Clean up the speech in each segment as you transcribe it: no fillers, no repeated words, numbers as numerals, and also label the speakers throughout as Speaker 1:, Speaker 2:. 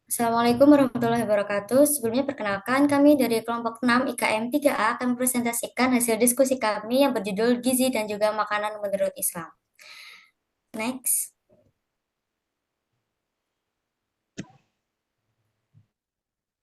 Speaker 1: Assalamualaikum warahmatullahi wabarakatuh. Sebelumnya perkenalkan kami dari kelompok 6 IKM 3A akan mempresentasikan hasil diskusi kami yang berjudul Gizi dan juga Makanan Menurut Islam. Next.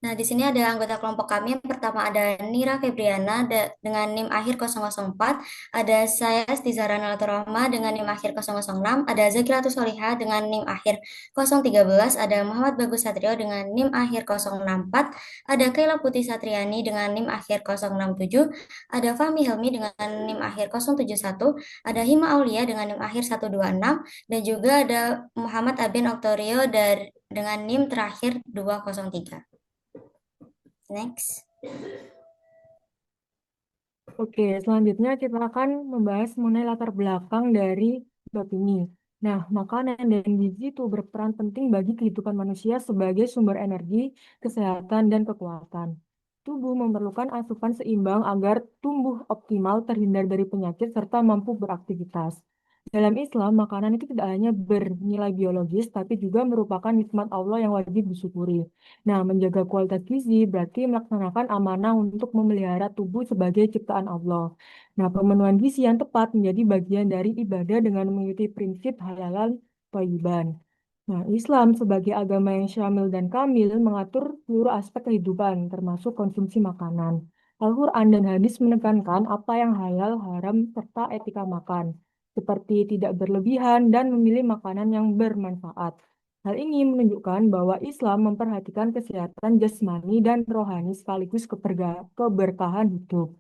Speaker 1: Nah, di sini ada anggota kelompok kami. Yang pertama ada Nira Febriana dengan NIM akhir 004, ada saya Stizara Nalaturahma dengan NIM akhir 006, ada Zakiratus Solihah dengan NIM akhir 013, ada Muhammad Bagus Satrio dengan NIM akhir 064, ada Kayla Putih Satriani dengan NIM akhir 067, ada Fahmi Helmi dengan NIM akhir 071, ada Hima Aulia dengan NIM akhir 126, dan juga ada Muhammad Abin Oktorio dengan NIM terakhir 203. Next.
Speaker 2: Oke, selanjutnya kita akan membahas mengenai latar belakang dari bab ini. Nah, makanan dan gizi itu berperan penting bagi kehidupan manusia sebagai sumber energi, kesehatan, dan kekuatan. Tubuh memerlukan asupan seimbang agar tumbuh optimal, terhindar dari penyakit, serta mampu beraktivitas. Dalam Islam, makanan itu tidak hanya bernilai biologis, tapi juga merupakan nikmat Allah yang wajib disyukuri. Nah, menjaga kualitas gizi berarti melaksanakan amanah untuk memelihara tubuh sebagai ciptaan Allah. Nah, pemenuhan gizi yang tepat menjadi bagian dari ibadah dengan mengikuti prinsip halalan thayyiban. Nah, Islam sebagai agama yang syamil dan kamil mengatur seluruh aspek kehidupan, termasuk konsumsi makanan. Al-Quran dan hadis menekankan apa yang halal, haram, serta etika makan, seperti tidak berlebihan dan memilih makanan yang bermanfaat. Hal ini menunjukkan bahwa Islam memperhatikan kesehatan jasmani dan rohani sekaligus keberkahan hidup.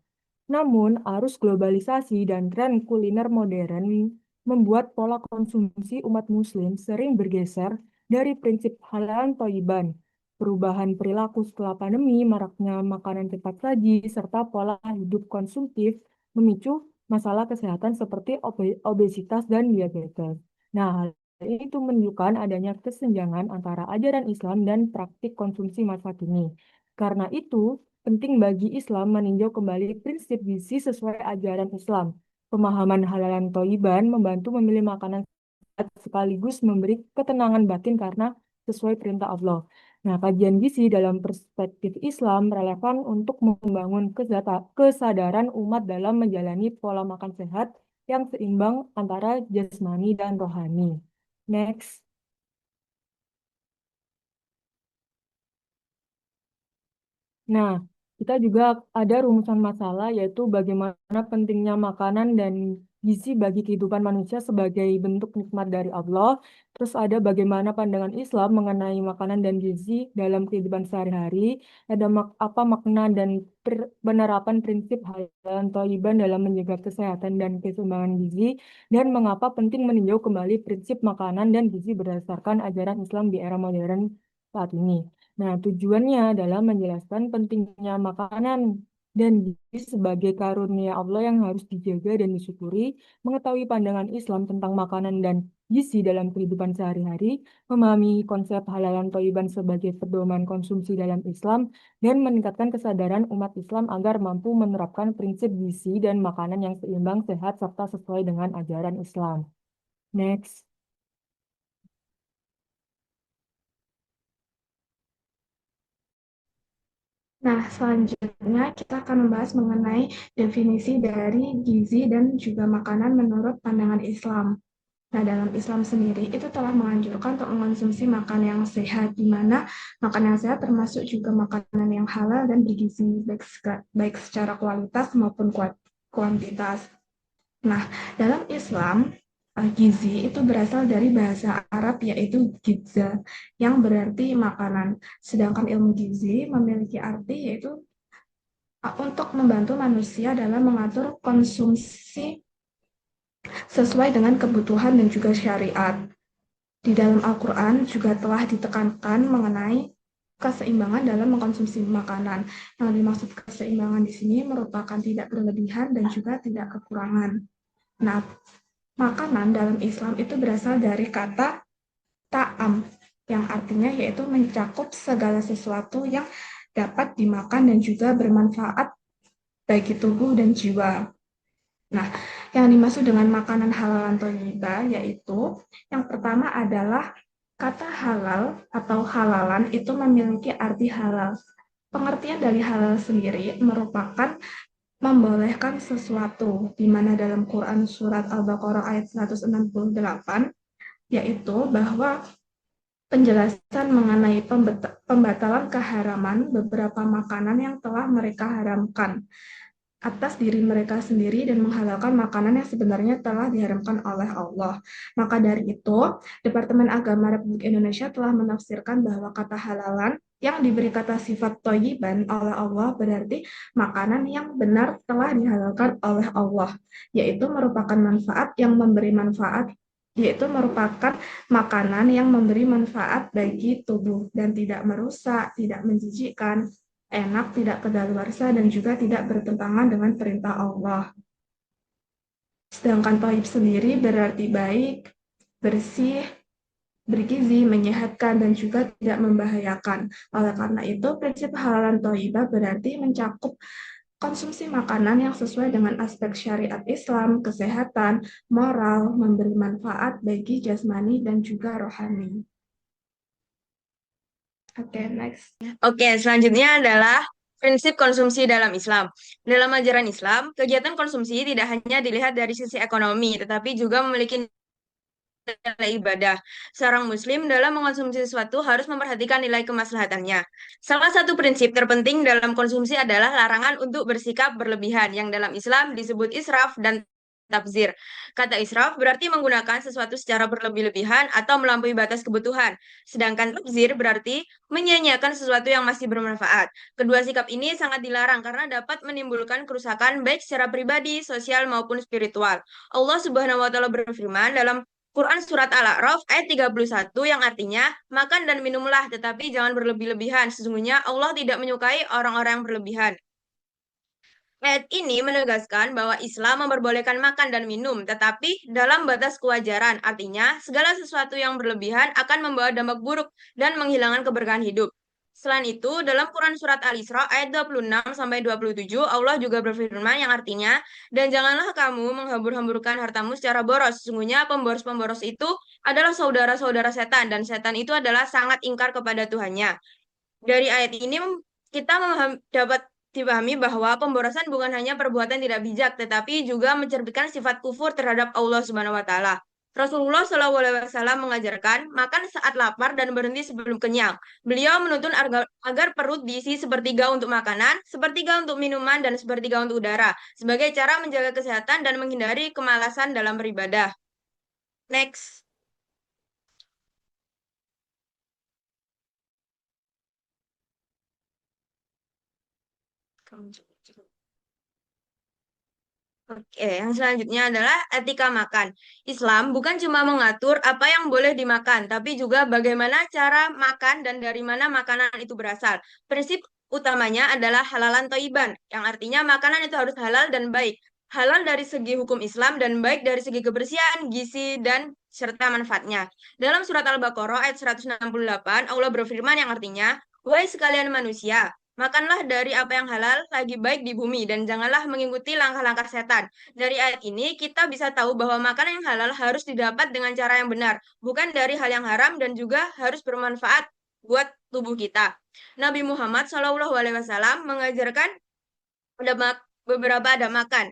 Speaker 2: Namun, arus globalisasi dan tren kuliner modern membuat pola konsumsi umat Muslim sering bergeser dari prinsip halal thayyiban. Perubahan perilaku setelah pandemi, maraknya makanan cepat saji, serta pola hidup konsumtif memicu masalah kesehatan seperti obesitas dan diabetes. Nah, hal itu menunjukkan adanya kesenjangan antara ajaran Islam dan praktik konsumsi masa kini. Karena itu, penting bagi Islam meninjau kembali prinsip gizi sesuai ajaran Islam. Pemahaman halalan thayyiban membantu memilih makanan sehat sekaligus memberi ketenangan batin karena sesuai perintah Allah. Nah, kajian gizi dalam perspektif Islam relevan untuk membangun kesadaran umat dalam menjalani pola makan sehat yang seimbang antara jasmani dan rohani. Next. Nah, kita juga ada rumusan masalah yaitu bagaimana pentingnya makanan dan gizi bagi kehidupan manusia sebagai bentuk nikmat dari Allah. Terus ada bagaimana pandangan Islam mengenai makanan dan gizi dalam kehidupan sehari-hari. Ada apa makna dan penerapan prinsip halal thayyiban dalam menjaga kesehatan dan keseimbangan gizi. Dan mengapa penting meninjau kembali prinsip makanan dan gizi berdasarkan ajaran Islam di era modern saat ini. Nah, tujuannya adalah menjelaskan pentingnya makanan dan gizi sebagai karunia Allah yang harus dijaga dan disyukuri, mengetahui pandangan Islam tentang makanan dan gizi dalam kehidupan sehari-hari, memahami konsep halalan thayyiban sebagai pedoman konsumsi dalam Islam, dan meningkatkan kesadaran umat Islam agar mampu menerapkan prinsip gizi dan makanan yang seimbang, sehat, serta sesuai dengan ajaran Islam. Next.
Speaker 3: Nah, selanjutnya kita akan membahas mengenai definisi dari gizi dan juga makanan menurut pandangan Islam. Nah, dalam Islam sendiri itu telah menganjurkan untuk mengonsumsi makanan yang sehat, di mana makanan yang sehat termasuk juga makanan yang halal dan bergizi, baik secara kualitas maupun kuantitas. Nah, dalam Islam, gizi itu berasal dari bahasa Arab yaitu giza, yang berarti makanan. Sedangkan ilmu gizi memiliki arti yaitu untuk membantu manusia dalam mengatur konsumsi sesuai dengan kebutuhan dan juga syariat. Di dalam Al-Quran juga telah ditekankan mengenai keseimbangan dalam mengkonsumsi makanan. Yang dimaksud keseimbangan di sini merupakan tidak berlebihan dan juga tidak kekurangan. Nah, makanan dalam Islam itu berasal dari kata ta'am, yang artinya yaitu mencakup segala sesuatu yang dapat dimakan dan juga bermanfaat bagi tubuh dan jiwa. Nah, yang dimaksud dengan makanan halal atau thayyibah yaitu yang pertama adalah Kata halal atau halalan itu memiliki arti halal. Pengertian dari halal sendiri merupakan membolehkan sesuatu, di mana dalam Quran surat Al-Baqarah ayat 168, yaitu bahwa penjelasan mengenai pembatalan keharaman beberapa makanan yang telah mereka haramkan atas diri mereka sendiri dan menghalalkan makanan yang sebenarnya telah diharamkan oleh Allah. Maka dari itu, Departemen Agama Republik Indonesia telah menafsirkan bahwa kata halalan yang diberi kata sifat toyiban oleh Allah berarti makanan yang benar telah dihalalkan oleh Allah, yaitu merupakan manfaat yang memberi manfaat yaitu merupakan makanan yang memberi manfaat bagi tubuh dan tidak merusak, tidak menjijikkan, enak, tidak kedaluarsa, dan juga tidak bertentangan dengan perintah Allah. Sedangkan thayyib sendiri berarti baik, bersih, bergizi, menyehatkan, dan juga tidak membahayakan. Oleh karena itu, prinsip halalan thayyibah berarti mencakup konsumsi makanan yang sesuai dengan aspek syariat Islam, kesehatan, moral, memberi manfaat bagi jasmani dan juga rohani. Oke, next.
Speaker 4: Oke, selanjutnya adalah prinsip konsumsi dalam Islam. Dalam ajaran Islam, kegiatan konsumsi tidak hanya dilihat dari sisi ekonomi, tetapi juga memiliki nilai ibadah. Seorang muslim dalam mengonsumsi sesuatu harus memperhatikan nilai kemaslahatannya. Salah satu prinsip terpenting dalam konsumsi adalah larangan untuk bersikap berlebihan, yang dalam Islam disebut israf dan tabzir. Kata israf berarti menggunakan sesuatu secara berlebih-lebihan atau melampaui batas kebutuhan. Sedangkan tabzir berarti menyia-nyiakan sesuatu yang masih bermanfaat. Kedua sikap ini sangat dilarang karena dapat menimbulkan kerusakan baik secara pribadi, sosial, maupun spiritual. Allah Subhanahu wa taala berfirman dalam Quran Surat Al-A'raf ayat 31 yang artinya, makan dan minumlah tetapi jangan berlebih-lebihan. Sesungguhnya Allah tidak menyukai orang-orang yang berlebihan. Ayat ini menegaskan bahwa Islam memperbolehkan makan dan minum, tetapi dalam batas kewajaran. Artinya, segala sesuatu yang berlebihan akan membawa dampak buruk dan menghilangkan keberkahan hidup. Selain itu, dalam Quran Surat Al-Isra ayat 26-27, Allah juga berfirman yang artinya, dan janganlah kamu menghambur-hamburkan hartamu secara boros. Sesungguhnya pemboros-pemboros itu adalah saudara-saudara setan, dan setan itu adalah sangat ingkar kepada Tuhannya. Dari ayat ini kita dapat dipahami bahwa pemborosan bukan hanya perbuatan tidak bijak, tetapi juga mencerminkan sifat kufur terhadap Allah Subhanahu wa taala. Rasulullah Shallallahu Alaihi Wasallam mengajarkan makan saat lapar dan berhenti sebelum kenyang. Beliau menuntun agar perut diisi sepertiga untuk makanan, sepertiga untuk minuman, dan sepertiga untuk udara, sebagai cara menjaga kesehatan dan menghindari kemalasan dalam beribadah. Next. Oke, yang selanjutnya adalah etika makan. Islam bukan cuma mengatur apa yang boleh dimakan, tapi juga bagaimana cara makan dan dari mana makanan itu berasal. Prinsip utamanya adalah halalan toiban, yang artinya makanan itu harus halal dan baik. Halal dari segi hukum Islam dan baik dari segi kebersihan, gizi, dan serta manfaatnya. Dalam surat Al-Baqarah ayat 168, Allah berfirman yang artinya, "Wahai sekalian manusia, makanlah dari apa yang halal lagi baik di bumi dan janganlah mengikuti langkah-langkah setan." Dari ayat ini kita bisa tahu bahwa makanan yang halal harus didapat dengan cara yang benar, bukan dari hal yang haram dan juga harus bermanfaat buat tubuh kita. Nabi Muhammad SAW mengajarkan beberapa adab makan,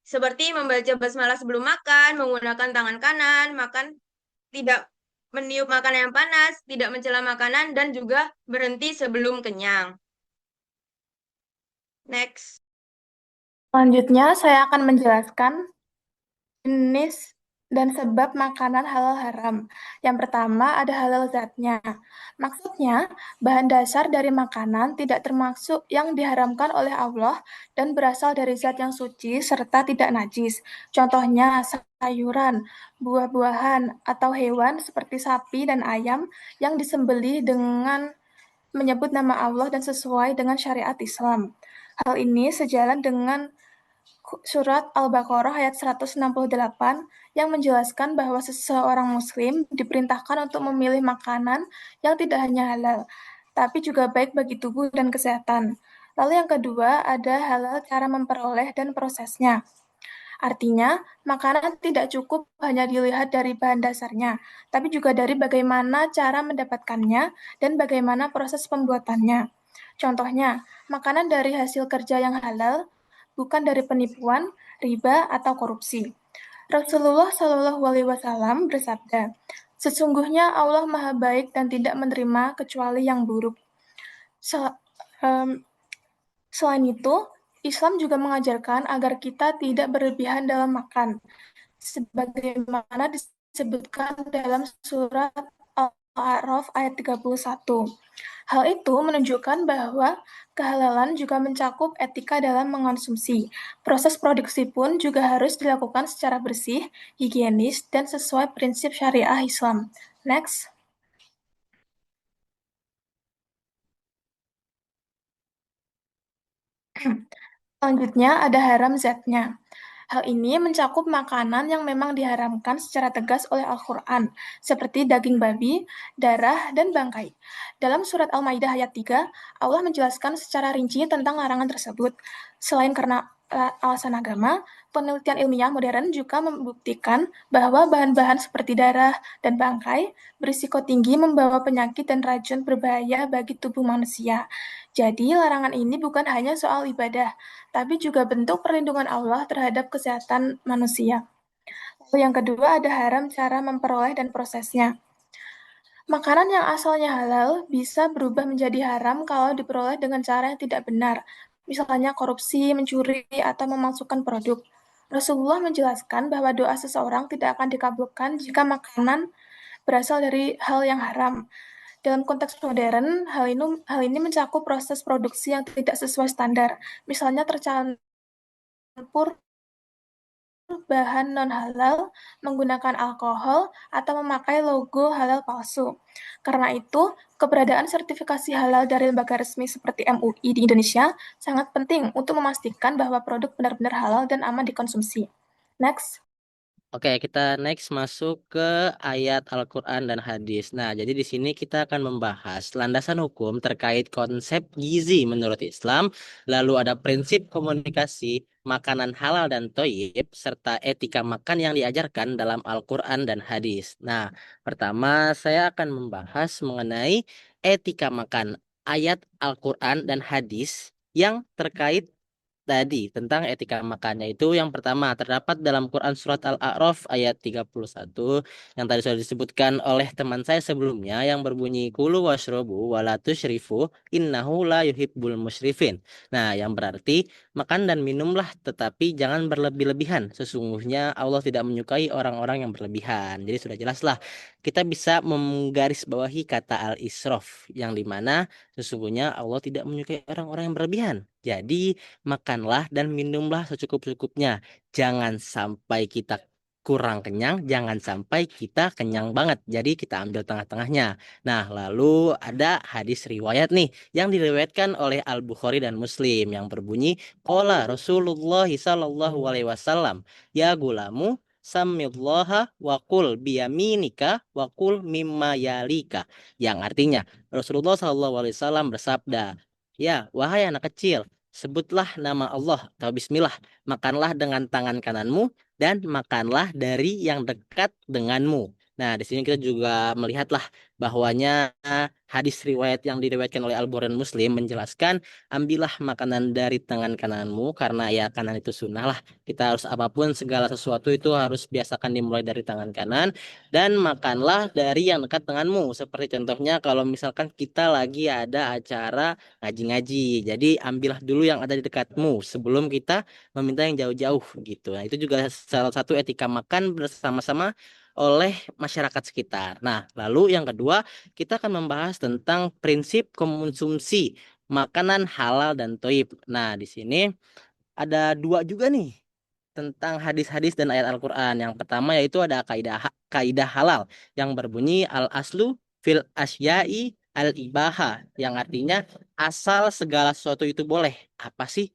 Speaker 4: seperti membaca basmalah sebelum makan, menggunakan tangan kanan, makan tidak meniup makanan yang panas, tidak mencela makanan, dan juga berhenti sebelum kenyang. Next.
Speaker 5: Selanjutnya, saya akan menjelaskan jenis dan sebab makanan halal haram. Yang pertama ada halal zatnya. Maksudnya, bahan dasar dari makanan tidak termasuk yang diharamkan oleh Allah dan berasal dari zat yang suci serta tidak najis. Contohnya, sayuran, buah-buahan, atau hewan seperti sapi dan ayam yang disembelih dengan menyebut nama Allah dan sesuai dengan syariat Islam. Hal ini sejalan dengan Surat Al-Baqarah ayat 168 yang menjelaskan bahwa seseorang muslim diperintahkan untuk memilih makanan yang tidak hanya halal, tapi juga baik bagi tubuh dan kesehatan. Lalu yang kedua ada halal cara memperoleh dan prosesnya. Artinya, makanan tidak cukup hanya dilihat dari bahan dasarnya, tapi juga dari bagaimana cara mendapatkannya dan bagaimana proses pembuatannya. Contohnya, makanan dari hasil kerja yang halal, bukan dari penipuan, riba, atau korupsi. Rasulullah Shallallahu Alaihi Wasallam bersabda, sesungguhnya Allah Maha Baik dan tidak menerima kecuali yang buruk. Sel- em, Selain itu, Islam juga mengajarkan agar kita tidak berlebihan dalam makan, sebagaimana disebutkan dalam surat Al-A'raf ayat 31. Hal itu menunjukkan bahwa kehalalan juga mencakup etika dalam mengonsumsi. Proses produksi pun juga harus dilakukan secara bersih, higienis, dan sesuai prinsip syariah Islam. Next. Selanjutnya ada haram zatnya. Hal ini mencakup makanan yang memang diharamkan secara tegas oleh Al-Quran, seperti daging babi, darah, dan bangkai. Dalam surat Al-Maidah ayat 3, Allah menjelaskan secara rinci tentang larangan tersebut. Selain karena alasan agama, penelitian ilmiah modern juga membuktikan bahwa bahan-bahan seperti darah dan bangkai berisiko tinggi membawa penyakit dan racun berbahaya bagi tubuh manusia. Jadi, larangan ini bukan hanya soal ibadah, tapi juga bentuk perlindungan Allah terhadap kesehatan manusia. Lalu yang kedua ada haram cara memperoleh dan prosesnya. Makanan yang asalnya halal bisa berubah menjadi haram kalau diperoleh dengan cara yang tidak benar, misalnya korupsi, mencuri, atau memasukkan produk. Rasulullah menjelaskan bahwa doa seseorang tidak akan dikabulkan jika makanan berasal dari hal yang haram. Dalam konteks modern, hal ini mencakup proses produksi yang tidak sesuai standar, misalnya tercampur bahan non-halal, menggunakan alkohol, atau memakai logo halal palsu. Karena itu, keberadaan sertifikasi halal dari lembaga resmi seperti MUI di Indonesia sangat penting untuk memastikan bahwa produk benar-benar halal dan aman dikonsumsi. Next.
Speaker 6: Oke, kita next masuk ke ayat Al-Quran dan hadis. Nah, jadi di sini kita akan membahas landasan hukum terkait konsep gizi menurut Islam, lalu ada prinsip komunikasi, makanan halal dan toyib, serta etika makan yang diajarkan dalam Al-Quran dan hadis. Nah, pertama saya akan membahas mengenai etika makan, ayat Al-Quran dan hadis yang terkait tadi tentang etika makannya itu yang pertama terdapat dalam Quran surat Al-A'raf ayat 31 yang tadi sudah disebutkan oleh teman saya sebelumnya yang berbunyi kulu washrobu wala tusyrifu innahu la yuhibbul musyrifin. Nah, yang berarti makan dan minumlah tetapi jangan berlebih-lebihan. Sesungguhnya Allah tidak menyukai orang-orang yang berlebihan. Jadi sudah jelaslah kita bisa menggarisbawahi kata al-israf yang dimana sesungguhnya Allah tidak menyukai orang-orang yang berlebihan. Jadi makanlah dan minumlah secukup-cukupnya. Jangan sampai kita kurang kenyang, jangan sampai kita kenyang banget. Jadi kita ambil tengah-tengahnya. Nah, lalu ada hadis riwayat nih yang diriwayatkan oleh Al-Bukhari dan Muslim yang berbunyi qala Rasulullah sallallahu alaihi wasallam, ya gulamu samillaha wa qul biyaminika wa qul mimma yalika. Yang artinya Rasulullah sallallahu alaihi wasallam bersabda, ya wahai anak kecil, sebutlah nama Allah atau bismillah, makanlah dengan tangan kananmu dan makanlah dari yang dekat denganmu. Nah, di sini kita juga melihatlah bahwanya hadis riwayat yang diriwayatkan oleh Al-Bukhari dan Muslim menjelaskan ambillah makanan dari tangan kananmu karena ya kanan itu sunnah lah. Kita harus apapun segala sesuatu itu harus biasakan dimulai dari tangan kanan dan makanlah dari yang dekat denganmu. Seperti contohnya kalau misalkan kita lagi ada acara ngaji-ngaji. Jadi ambillah dulu yang ada di dekatmu sebelum kita meminta yang jauh-jauh gitu. Nah, itu juga salah satu etika makan bersama-sama oleh masyarakat sekitar. Nah, lalu yang kedua, kita akan membahas tentang prinsip konsumsi makanan halal dan toib. Nah, di sini ada dua juga nih tentang hadis-hadis dan ayat Al-Quran. Yang pertama yaitu ada kaidah halal yang berbunyi al aslu fil asyai al-ibaha, yang artinya asal segala sesuatu itu boleh. Apa sih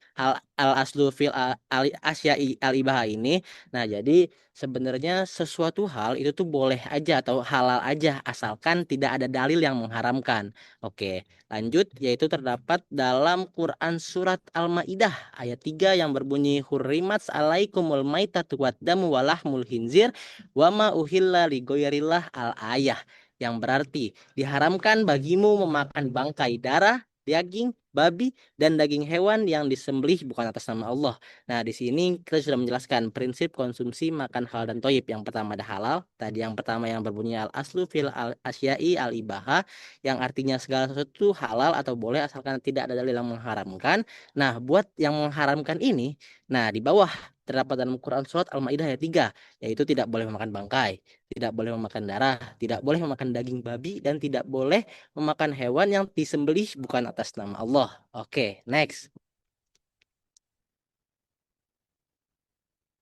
Speaker 6: al-aslu fil al-asyai al-ibaha ini? Nah, jadi sebenarnya sesuatu hal itu tuh boleh aja atau halal aja asalkan tidak ada dalil yang mengharamkan. Oke, lanjut yaitu terdapat dalam Quran surat Al-Maidah ayat 3 yang berbunyi hurrimat alaikumul maitatu waddamu walahmul hinzir wama uhilla li ghairillah al-ayah, yang berarti diharamkan bagimu memakan bangkai darah, daging babi dan daging hewan yang disembelih bukan atas nama Allah. Nah, di sini kita sudah menjelaskan prinsip konsumsi makan halal dan toyib. Yang pertama ada halal. Tadi yang pertama yang berbunyi al aslu fil al asyai al ibaha, yang artinya segala sesuatu halal atau boleh asalkan tidak ada dalil yang mengharamkan. Nah, buat yang mengharamkan ini, nah di bawah terdapat dalam Quran surat Al-Maidah ayat 3, yaitu tidak boleh memakan bangkai, tidak boleh memakan darah, tidak boleh memakan daging babi, dan tidak boleh memakan hewan yang disembelih bukan atas nama Allah. Oke, next.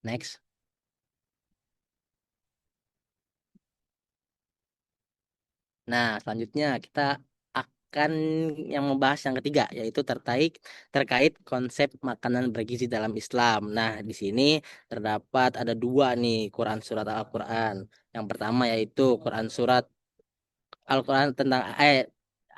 Speaker 6: Next. Nah, selanjutnya kita akan yang membahas yang ketiga, yaitu terkait konsep makanan bergizi dalam Islam. Nah, di sini terdapat ada dua nih Quran surat Al-Quran. Yang pertama yaitu Quran surat Al-Quran tentang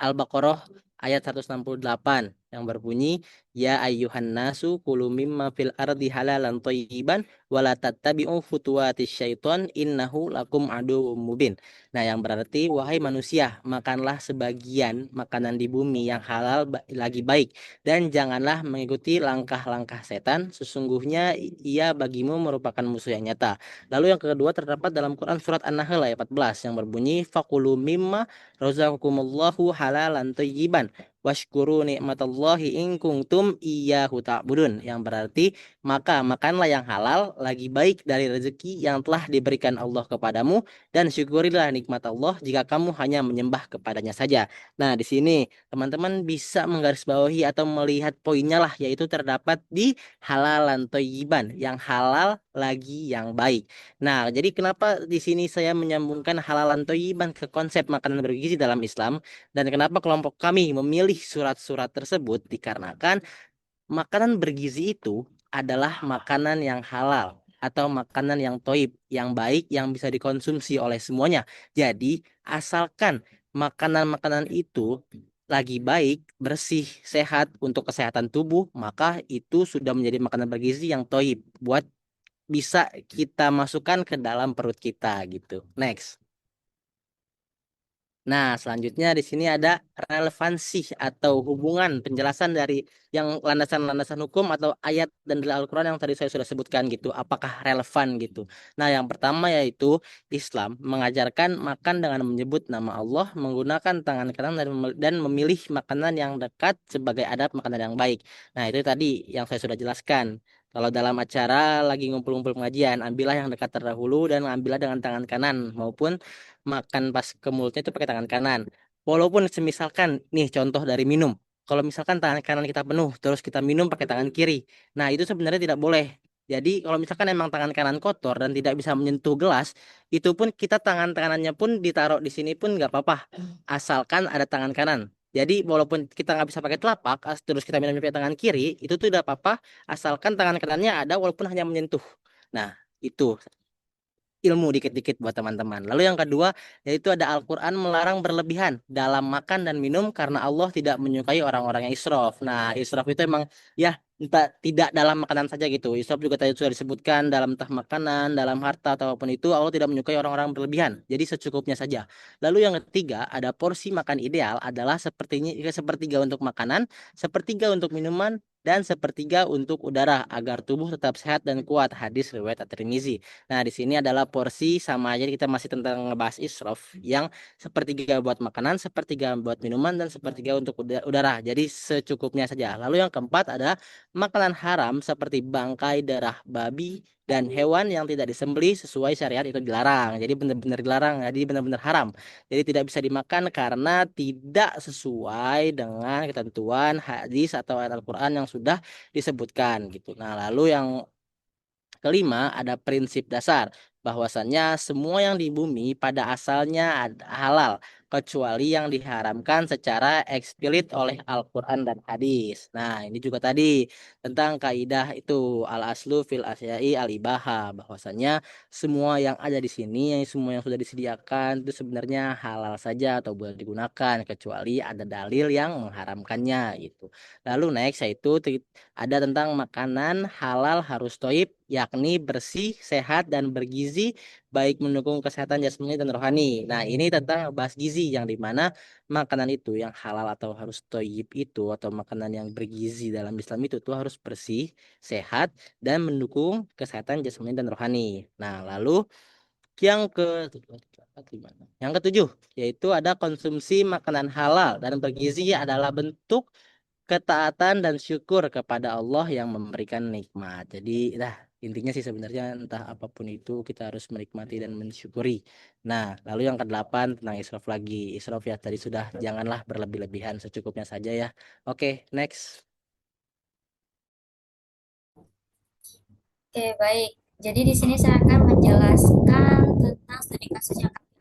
Speaker 6: Al-Baqarah ayat 168 yang berbunyi ya ayyuhan nasu kulu mimma fil ardi halalan thayyiban wala tattabi'u khutuwatis syaiton innahu lakum aduwwum mubin. Nah, yang berarti wahai manusia, makanlah sebagian makanan di bumi yang halal lagi baik dan janganlah mengikuti langkah-langkah setan, sesungguhnya ia bagimu merupakan musuh yang nyata. Lalu yang kedua terdapat dalam Quran surat An-Nahl ayat 14 yang berbunyi faqulu mimma razaqakumullahu halalan thayyiban washkuru nikmatallahi in kuntum iyyahu ta'budun, yang berarti maka makanlah yang halal lagi baik dari rezeki yang telah diberikan Allah kepadamu dan syukurilah nikmat Allah jika kamu hanya menyembah kepadanya saja. Nah, di sini teman-teman bisa menggarisbawahi atau melihat poinnya lah, yaitu terdapat di halalan thayyiban, yang halal lagi yang baik. Nah, jadi kenapa di sini saya menyambungkan halalan thayyiban ke konsep makanan bergizi dalam Islam, dan kenapa kelompok kami memilih surat-surat tersebut, dikarenakan makanan bergizi itu adalah makanan yang halal atau makanan yang toib, yang baik, yang bisa dikonsumsi oleh semuanya. Jadi, asalkan makanan-makanan itu lagi baik, bersih, sehat untuk kesehatan tubuh, maka itu sudah menjadi makanan bergizi yang toib buat bisa kita masukkan ke dalam perut kita gitu. Next. Nah, selanjutnya di sini ada relevansi atau hubungan penjelasan dari yang landasan-landasan hukum atau ayat dan dalil Al-Quran yang tadi saya sudah sebutkan gitu. Apakah relevan gitu? Nah, yang pertama yaitu Islam mengajarkan makan dengan menyebut nama Allah, menggunakan tangan kanan dan memilih makanan yang dekat sebagai adab makanan yang baik. Nah, itu tadi yang saya sudah jelaskan. Kalau dalam acara lagi ngumpul-ngumpul pengajian, ambillah yang dekat terdahulu dan ambillah dengan tangan kanan maupun makan pas ke mulutnya itu pakai tangan kanan. Walaupun semisalkan nih contoh dari minum. Kalau misalkan tangan kanan kita penuh terus kita minum pakai tangan kiri. Nah, itu sebenarnya tidak boleh. Jadi kalau misalkan emang tangan kanan kotor dan tidak bisa menyentuh gelas, itu pun kita tangan kanannya pun ditaruh di sini pun nggak apa-apa. Asalkan ada tangan kanan. Jadi walaupun kita nggak bisa pakai telapak, terus kita minum pakai tangan kiri, itu tuh tidak apa-apa. Asalkan tangan kanannya ada walaupun hanya menyentuh. Nah, itu ilmu dikit-dikit buat teman-teman. Lalu yang kedua, yaitu ada Al-Quran melarang berlebihan dalam makan dan minum karena Allah tidak menyukai orang-orang yang israf. Nah, israf itu emang ya entah tidak dalam makanan saja gitu. Israf juga tadi sudah disebutkan dalam entah makanan, dalam harta ataupun itu Allah tidak menyukai orang-orang berlebihan. Jadi secukupnya saja. Lalu yang ketiga, ada porsi makan ideal adalah sepertiga untuk makanan, sepertiga untuk minuman, dan sepertiga untuk udara agar tubuh tetap sehat dan kuat. Hadis riwayat At-Tirmizi. Nah, di sini adalah porsi sama aja kita masih tentang ngebahas israf yang sepertiga buat makanan, sepertiga buat minuman, dan sepertiga untuk udara. Jadi secukupnya saja. Lalu yang keempat ada makanan haram seperti bangkai, darah babi, dan hewan yang tidak disembelih sesuai syariat itu dilarang. Jadi benar-benar dilarang, jadi benar-benar haram. Jadi tidak bisa dimakan karena tidak sesuai dengan ketentuan hadis atau ayat Al-Quran yang sudah disebutkan gitu. Nah, lalu yang kelima, ada prinsip dasar bahwasannya semua yang di bumi pada asalnya halal. kecuali yang diharamkan secara eksplisit oleh Al-Quran dan hadis. Nah, ini juga tadi tentang kaidah itu al-aslu fil asyai al-ibaha, bahwasanya semua yang ada di sini, semua yang sudah disediakan itu sebenarnya halal saja atau boleh digunakan kecuali ada dalil yang mengharamkannya gitu. Lalu next yaitu ada tentang makanan halal harus toib, yakni bersih, sehat, dan bergizi, baik mendukung kesehatan jasmani dan rohani. Nah, ini tentang bahas gizi, yang dimana makanan itu yang halal atau harus toib itu, atau makanan yang bergizi dalam Islam itu tuh harus bersih, sehat, dan mendukung kesehatan jasmani dan rohani. Nah, lalu yang ke yang ketujuh, yaitu ada konsumsi makanan halal dan bergizi adalah bentuk ketaatan dan syukur kepada Allah yang memberikan nikmat. Jadi, intinya sih sebenarnya entah apapun itu kita harus menikmati dan mensyukuri. Nah, lalu yang kedelapan tentang israf lagi. Israf ya tadi sudah, janganlah berlebih-lebihan, secukupnya saja ya. Oke, next.
Speaker 1: Oke, baik. Jadi di sini saya akan menjelaskan tentang studi kasus yang kami ambil.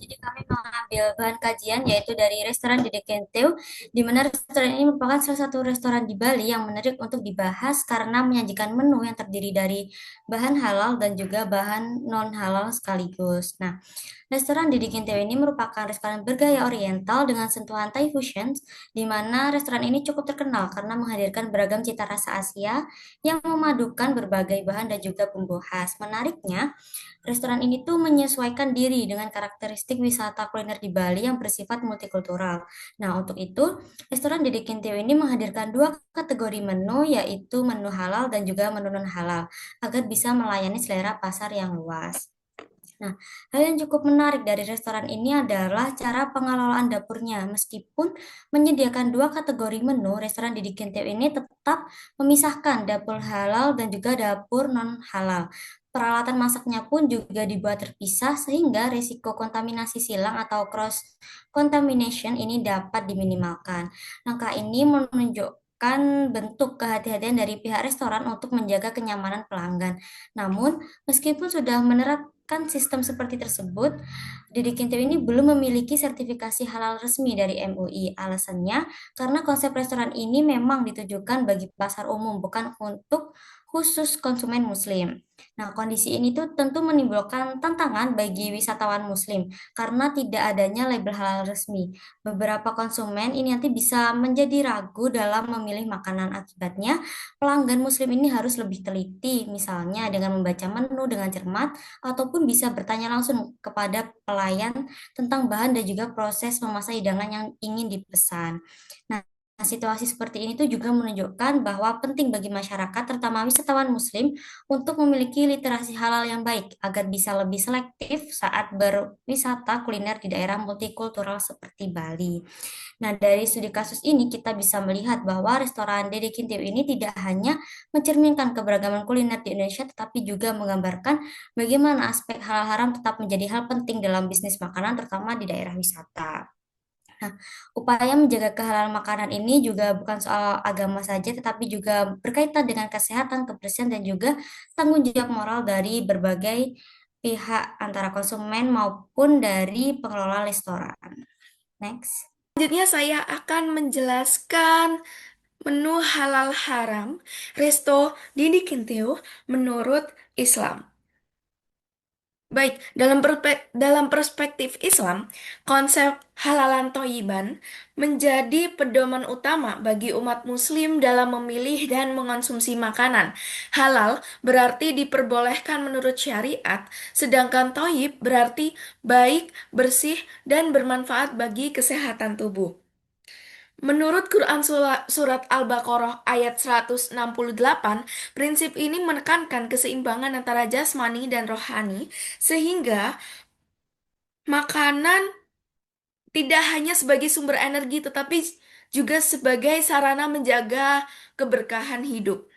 Speaker 1: Jadi kami mengambil bahan kajian yaitu dari restoran di Dekenteu, di mana restoran ini merupakan salah satu restoran di Bali yang menarik untuk dibahas karena menyajikan menu yang terdiri dari bahan halal dan juga bahan non halal sekaligus. Nah, restoran Didi Kinteo ini merupakan restoran bergaya oriental dengan sentuhan Thai fusion, di mana restoran ini cukup terkenal karena menghadirkan beragam cita rasa Asia yang memadukan berbagai bahan dan juga bumbu khas. Menariknya, restoran ini tuh menyesuaikan diri dengan karakteristik wisata kuliner di Bali yang bersifat multikultural. Nah, untuk itu, restoran Didi Kinteo ini menghadirkan dua kategori menu, yaitu menu halal dan juga menu non halal, agar bisa melayani selera pasar yang luas. Nah, hal yang cukup menarik dari restoran ini adalah cara pengelolaan dapurnya. Meskipun menyediakan dua kategori menu, restoran Didi Kinteo ini tetap memisahkan dapur halal dan juga dapur non halal. Peralatan masaknya pun juga dibuat terpisah sehingga risiko kontaminasi silang atau cross contamination ini dapat diminimalkan. Langkah ini menunjukkan bentuk kehati-hatian dari pihak restoran untuk menjaga kenyamanan pelanggan. Namun, meskipun sudah menerapkan sistem seperti tersebut, Didi Kinteo ini belum memiliki sertifikasi halal resmi dari MUI. Alasannya, karena konsep restoran ini memang ditujukan bagi pasar umum, bukan untuk khusus konsumen muslim. Nah, kondisi ini tuh tentu menimbulkan tantangan bagi wisatawan muslim karena tidak adanya label halal resmi. Beberapa konsumen ini nanti bisa menjadi ragu dalam memilih makanan. Akibatnya, pelanggan muslim ini harus lebih teliti, misalnya dengan membaca menu dengan cermat, ataupun bisa bertanya langsung kepada pelayan tentang bahan dan juga proses memasak hidangan yang ingin dipesan. Nah, situasi seperti ini tuh juga menunjukkan bahwa penting bagi masyarakat, terutama wisatawan muslim, untuk memiliki literasi halal yang baik agar bisa lebih selektif saat berwisata kuliner di daerah multikultural seperti Bali. Nah, dari studi kasus ini kita bisa melihat bahwa restoran Dede Kinteo ini tidak hanya mencerminkan keberagaman kuliner di Indonesia, tetapi juga menggambarkan bagaimana aspek halal haram tetap menjadi hal penting dalam bisnis makanan, terutama di daerah wisata. Nah, upaya menjaga kehalalan makanan ini juga bukan soal agama saja, tetapi juga berkaitan dengan kesehatan, kebersihan, dan juga tanggung jawab moral dari berbagai pihak antara konsumen maupun dari pengelola restoran. Next.
Speaker 5: Selanjutnya saya akan menjelaskan menu halal haram Resto Didi Kinteo menurut Islam. Baik, dalam perspektif Islam, konsep halalan toyiban menjadi pedoman utama bagi umat muslim dalam memilih dan mengonsumsi makanan. Halal berarti diperbolehkan menurut syariat, sedangkan toyib berarti baik, bersih, dan bermanfaat bagi kesehatan tubuh. Menurut Quran Surat Al-Baqarah ayat 168, prinsip ini menekankan keseimbangan antara jasmani dan rohani, sehingga makanan tidak hanya sebagai sumber energi, tetapi juga sebagai sarana menjaga keberkahan hidup.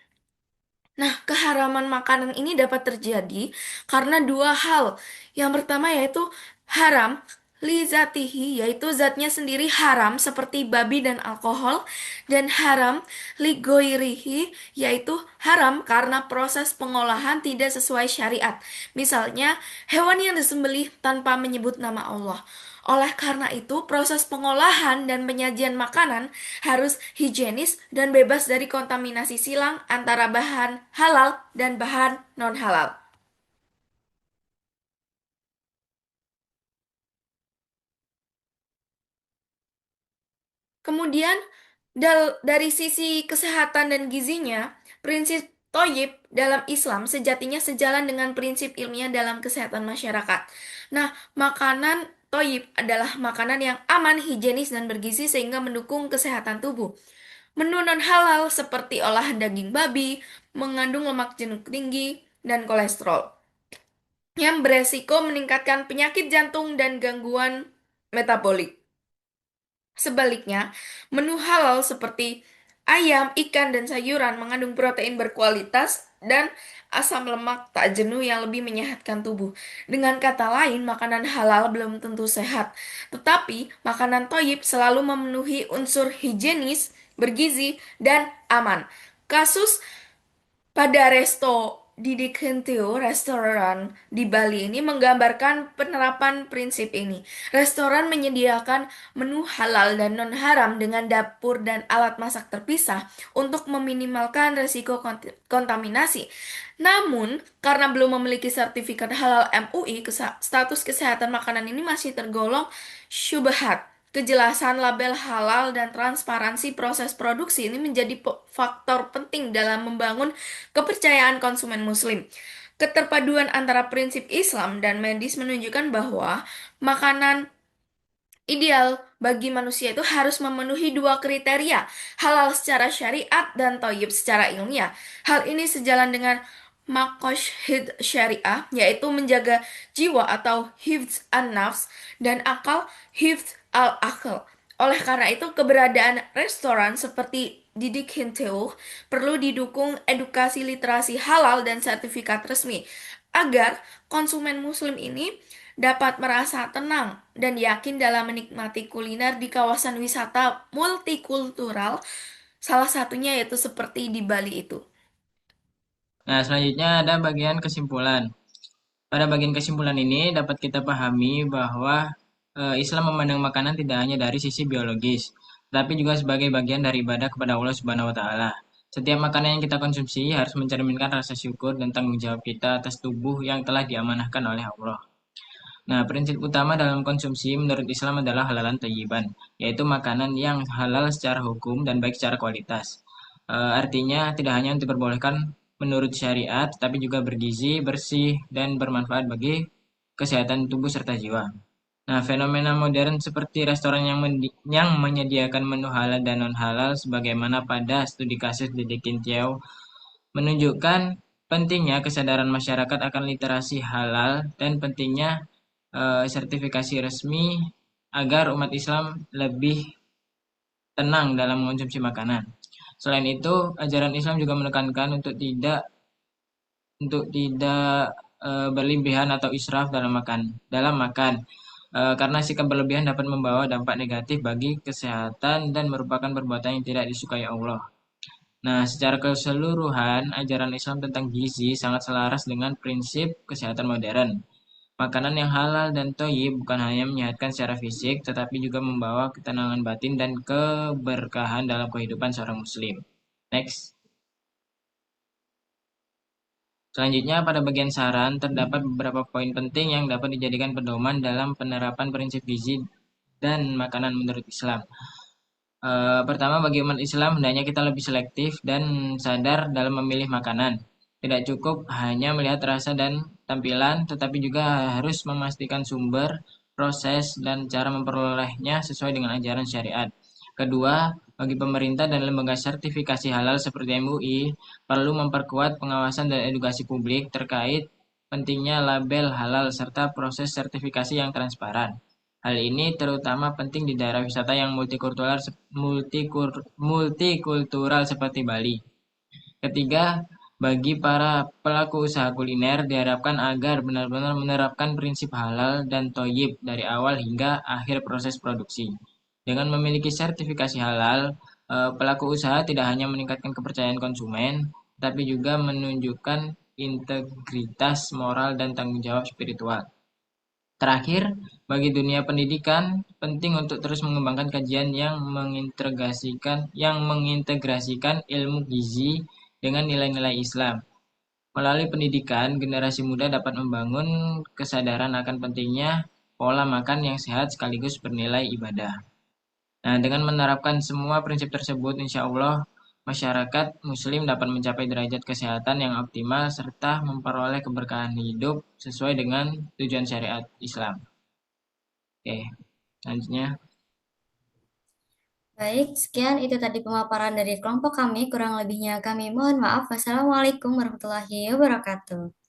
Speaker 5: Nah, keharaman makanan ini dapat terjadi karena dua hal. Yang pertama yaitu haram li zatihi, yaitu zatnya sendiri haram seperti babi dan alkohol, dan haram li goirihi, yaitu haram karena proses pengolahan tidak sesuai syariat. Misalnya, hewan yang disembelih tanpa menyebut nama Allah. Oleh karena itu, proses pengolahan dan penyajian makanan harus higienis dan bebas dari kontaminasi silang antara bahan halal dan bahan non-halal. Kemudian, dari sisi kesehatan dan gizinya, prinsip Toyib dalam Islam sejatinya sejalan dengan prinsip ilmiah dalam kesehatan masyarakat. Nah, makanan Toyib adalah makanan yang aman, higienis, dan bergizi sehingga mendukung kesehatan tubuh. Menu non-halal seperti olahan daging babi mengandung lemak jenuh tinggi dan kolesterol yang beresiko meningkatkan penyakit jantung dan gangguan metabolik. Sebaliknya, menu halal seperti ayam, ikan, dan sayuran mengandung protein berkualitas dan asam lemak tak jenuh yang lebih menyehatkan tubuh. Dengan kata lain, makanan halal belum tentu sehat, tetapi makanan toyib selalu memenuhi unsur higienis, bergizi, dan aman. Kasus pada Resto Didi Kenteo, restoran di Bali ini menggambarkan penerapan prinsip ini. Restoran menyediakan menu halal dan non-haram dengan dapur dan alat masak terpisah untuk meminimalkan resiko kontaminasi. Namun, karena belum memiliki sertifikat halal MUI, status kesehatan makanan ini masih tergolong syubhat. Kejelasan label halal dan transparansi proses produksi ini menjadi faktor penting dalam membangun kepercayaan konsumen Muslim. Keterpaduan antara prinsip Islam dan medis menunjukkan bahwa makanan ideal bagi manusia itu harus memenuhi dua kriteria, halal secara syariat dan thayyib secara ilmiah. Hal ini sejalan dengan maqasid syariah, yaitu menjaga jiwa atau hifz an-nafs dan akal hifz al-akal. Oleh karena itu, keberadaan restoran seperti Didik Hinteu perlu didukung edukasi literasi halal dan sertifikat resmi agar konsumen muslim ini dapat merasa tenang dan yakin dalam menikmati kuliner di kawasan wisata multikultural, salah satunya yaitu seperti di Bali itu.
Speaker 7: Nah, selanjutnya ada bagian kesimpulan. Pada bagian kesimpulan ini dapat kita pahami bahwa Islam memandang makanan tidak hanya dari sisi biologis, tapi juga sebagai bagian dari ibadah kepada Allah Subhanahu wa taala. Setiap makanan yang kita konsumsi harus mencerminkan rasa syukur dan tanggung jawab kita atas tubuh yang telah diamanahkan oleh Allah. Nah, prinsip utama dalam konsumsi menurut Islam adalah halalan thayyiban, yaitu makanan yang halal secara hukum dan baik secara kualitas. Artinya tidak hanya diperbolehkan menurut syariat, tapi juga bergizi, bersih, dan bermanfaat bagi kesehatan tubuh serta jiwa. Nah, fenomena modern seperti restoran yang menyediakan menu halal dan non-halal sebagaimana pada studi kasus di Kintiau menunjukkan pentingnya kesadaran masyarakat akan literasi halal dan pentingnya sertifikasi resmi agar umat Islam lebih tenang dalam mengonsumsi makanan. Selain itu, ajaran Islam juga menekankan untuk tidak berlebihan atau israf dalam makan. Karena sikap berlebihan dapat membawa dampak negatif bagi kesehatan dan merupakan perbuatan yang tidak disukai Allah. Nah, secara keseluruhan, ajaran Islam tentang gizi sangat selaras dengan prinsip kesehatan modern. Makanan yang halal dan thayyib bukan hanya menyehatkan secara fisik, tetapi juga membawa ketenangan batin dan keberkahan dalam kehidupan seorang muslim. Next. Selanjutnya, pada bagian saran, terdapat beberapa poin penting yang dapat dijadikan pedoman dalam penerapan prinsip gizi dan makanan menurut Islam. Pertama, bagi umat Islam, hendaknya kita lebih selektif dan sadar dalam memilih makanan. Tidak cukup hanya melihat rasa dan tampilan, tetapi juga harus memastikan sumber, proses, dan cara memperolehnya sesuai dengan ajaran syariat. Kedua, bagi pemerintah dan lembaga sertifikasi halal seperti MUI, perlu memperkuat pengawasan dan edukasi publik terkait pentingnya label halal serta proses sertifikasi yang transparan. Hal ini terutama penting di daerah wisata yang multikultural seperti Bali. Ketiga, bagi para pelaku usaha kuliner diharapkan agar benar-benar menerapkan prinsip halal dan thayyib dari awal hingga akhir proses produksi. Dengan memiliki sertifikasi halal, pelaku usaha tidak hanya meningkatkan kepercayaan konsumen, tapi juga menunjukkan integritas moral dan tanggung jawab spiritual. Terakhir, bagi dunia pendidikan, penting untuk terus mengembangkan kajian yang mengintegrasikan ilmu gizi dengan nilai-nilai Islam. Melalui pendidikan, generasi muda dapat membangun kesadaran akan pentingnya pola makan yang sehat sekaligus bernilai ibadah. Nah, dengan menerapkan semua prinsip tersebut, insya Allah masyarakat Muslim dapat mencapai derajat kesehatan yang optimal serta memperoleh keberkahan hidup sesuai dengan tujuan syariat Islam. Oke, selanjutnya.
Speaker 1: Baik, sekian itu tadi pemaparan dari kelompok kami. Kurang lebihnya kami mohon maaf. Wassalamualaikum warahmatullahi wabarakatuh.